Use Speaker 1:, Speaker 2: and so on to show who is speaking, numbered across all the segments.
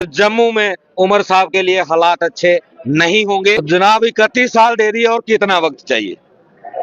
Speaker 1: जम्मू में उमर साहब के लिए हालात अच्छे नहीं होंगे। जनाब 31 साल दे दिए और कितना वक्त चाहिए,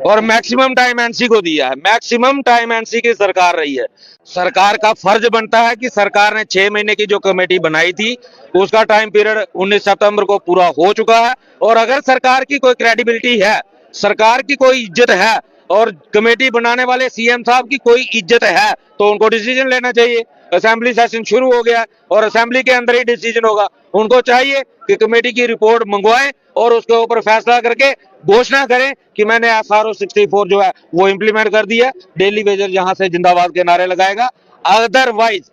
Speaker 1: और मैक्सिमम टाइम एनसी को दिया है। मैक्सिमम टाइम एनसी की सरकार रही है। सरकार का फर्ज बनता है कि सरकार ने 6 महीने की जो कमेटी बनाई थी उसका टाइम पीरियड 19 सितंबर को पूरा हो चुका है। और अगर सरकार की कोई क्रेडिबिलिटी है, सरकार की कोई इज्जत है और कमेटी बनाने वाले सीएम साहब की कोई इज्जत है तो उनको डिसीजन लेना चाहिए। असेंबली सेशन शुरू हो गया और असेंबली के अंदर ही डिसीजन होगा। उनको चाहिए कि कमेटी की रिपोर्ट मंगवाएं और उसके ऊपर फैसला करके घोषणा करें कि मैंने SRO 64 जो है वो इंप्लीमेंट कर दिया। डेली वेजर यहां से जिंदाबाद के नारे लगाएगा। अदरवाइज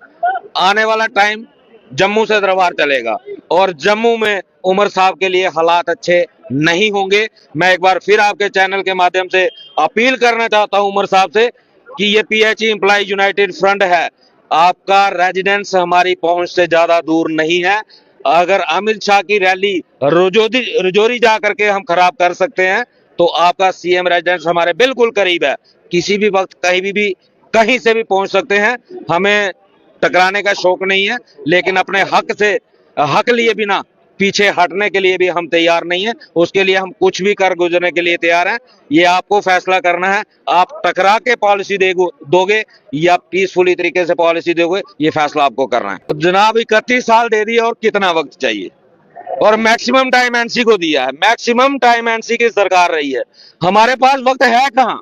Speaker 1: आने वाला टाइम जम्मू से दरबार चलेगा और जम्मू में उमर साहब के लिए हालात अच्छे नहीं होंगे। मैं एक बार फिर आपके चैनल के माध्यम से अपील करना चाहता हूं उमर साहब से कि ये PHE एम्प्लॉय यूनाइटेड फ्रंट है, आपका रेजिडेंस हमारी पहुंच से ज्यादा दूर नहीं है। अगर अमित शाह की रैली रजौरी जा करके हम खराब कर सकते हैं तो आपका सीएम रेजिडेंस हमारे बिल्कुल करीब है। किसी भी वक्त कहीं से भी पहुंच सकते हैं। हमें टकराने का शौक नहीं है, लेकिन अपने हक लिए बिना पीछे हटने के लिए भी हम तैयार नहीं है। उसके लिए हम कुछ भी कर गुजरने के लिए तैयार हैं। ये आपको फैसला करना है, आप टकरा के पॉलिसी दोगे या पीसफुली तरीके से पॉलिसी दोगे, ये फैसला आपको करना है। जनाब 31 साल दे दिए और कितना वक्त चाहिए, और मैक्सिमम टाइम एनसी को दिया है। मैक्सिमम टाइम एनसी की सरकार रही है। हमारे पास वक्त है कहाँ?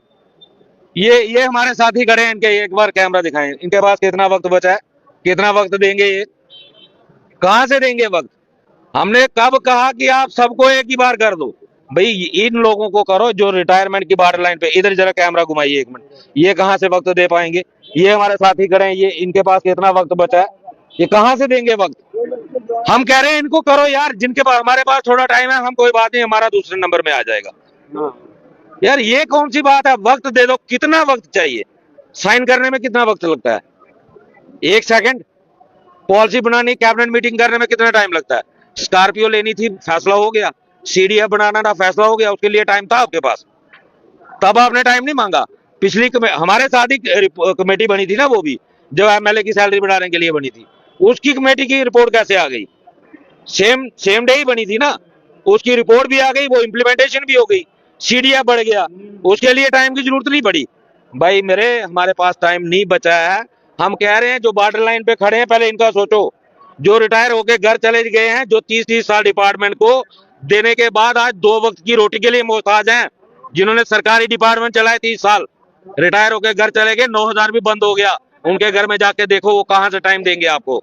Speaker 1: ये हमारे साथी खड़े हैं, इनके एक बार कैमरा दिखाएं, इनके पास कितना वक्त बचा है, कितना वक्त देंगे, ये कहां से देंगे वक्त? हमने कब कहा कि आप सबको एक ही बार कर दो? भाई इन लोगों को करो जो रिटायरमेंट की बॉर्डर लाइन पे। इधर जरा कैमरा घुमाइए 1 मिनट। ये कहां से वक्त दे पाएंगे? ये हमारे साथी खड़े हैं, ये इनके पास कितना वक्त बचा है, ये कहां से देंगे वक्त? हम कह रहे हैं इनको करो यार, जिनके पास हमारे पास थोड़ा टाइम है, हम कोई बात नहीं, हमारा दूसरे नंबर में आ जाएगा। यार ये कौन सी बात है? वक्त दे दो। कितना वक्त चाहिए? साइन करने में कितना वक्त लगता है? 1 सेकंड। पॉलिसी बनानी, कैबिनेट मीटिंग करने में कितना टाइम लगता है? स्कॉर्पियो लेनी थी, फैसला हो गया। CDF बनाना था, फैसला हो गया। उसके लिए टाइम था आपके पास, तब आपने टाइम नहीं मांगा। पिछली हमारे साथ ही कमेटी बनी थी ना, वो भी जो MLA की सैलरी बढ़ाने के लिए बनी थी, उसकी कमेटी की रिपोर्ट कैसे आ गई? सेम डे ही बनी थी ना, उसकी रिपोर्ट भी आ गई, वो इम्प्लीमेंटेशन भी हो गई, CDF बढ़ गया, उसके लिए टाइम की जरूरत नहीं पड़ी। भाई हमारे पास टाइम नहीं बचा है। हम कह रहे हैं जो बॉर्डर लाइन पे खड़े हैं, पहले इनका सोचो। जो रिटायर होके घर चले गए हैं, जो 30-30 साल डिपार्टमेंट को देने के बाद आज 2 वक्त की रोटी के लिए मोहताज हैं, जिन्होंने सरकारी डिपार्टमेंट चलाए 30 साल, रिटायर होके घर चले गए, 9000 भी बंद हो गया। उनके घर में जाके देखो वो कहां से टाइम देंगे आपको।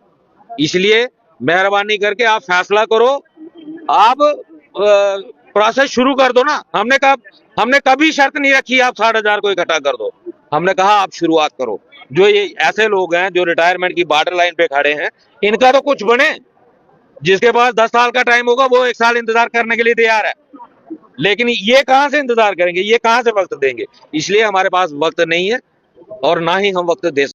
Speaker 1: इसलिए मेहरबानी करके आप फैसला करो, आप प्रोसेस शुरू कर दो ना। हमने कभी शर्त नहीं रखी आप 60,000 को इकट्ठा कर दो। हमने कहा आप शुरुआत करो। जो ये ऐसे लोग हैं जो रिटायरमेंट की बॉर्डर लाइन पे खड़े हैं, इनका तो कुछ बने। जिसके पास 10 साल का टाइम होगा वो 1 साल इंतजार करने के लिए तैयार है, लेकिन ये कहां से इंतजार करेंगे, ये कहां से वक्त देंगे? इसलिए हमारे पास वक्त नहीं है और ना ही हम वक्त दे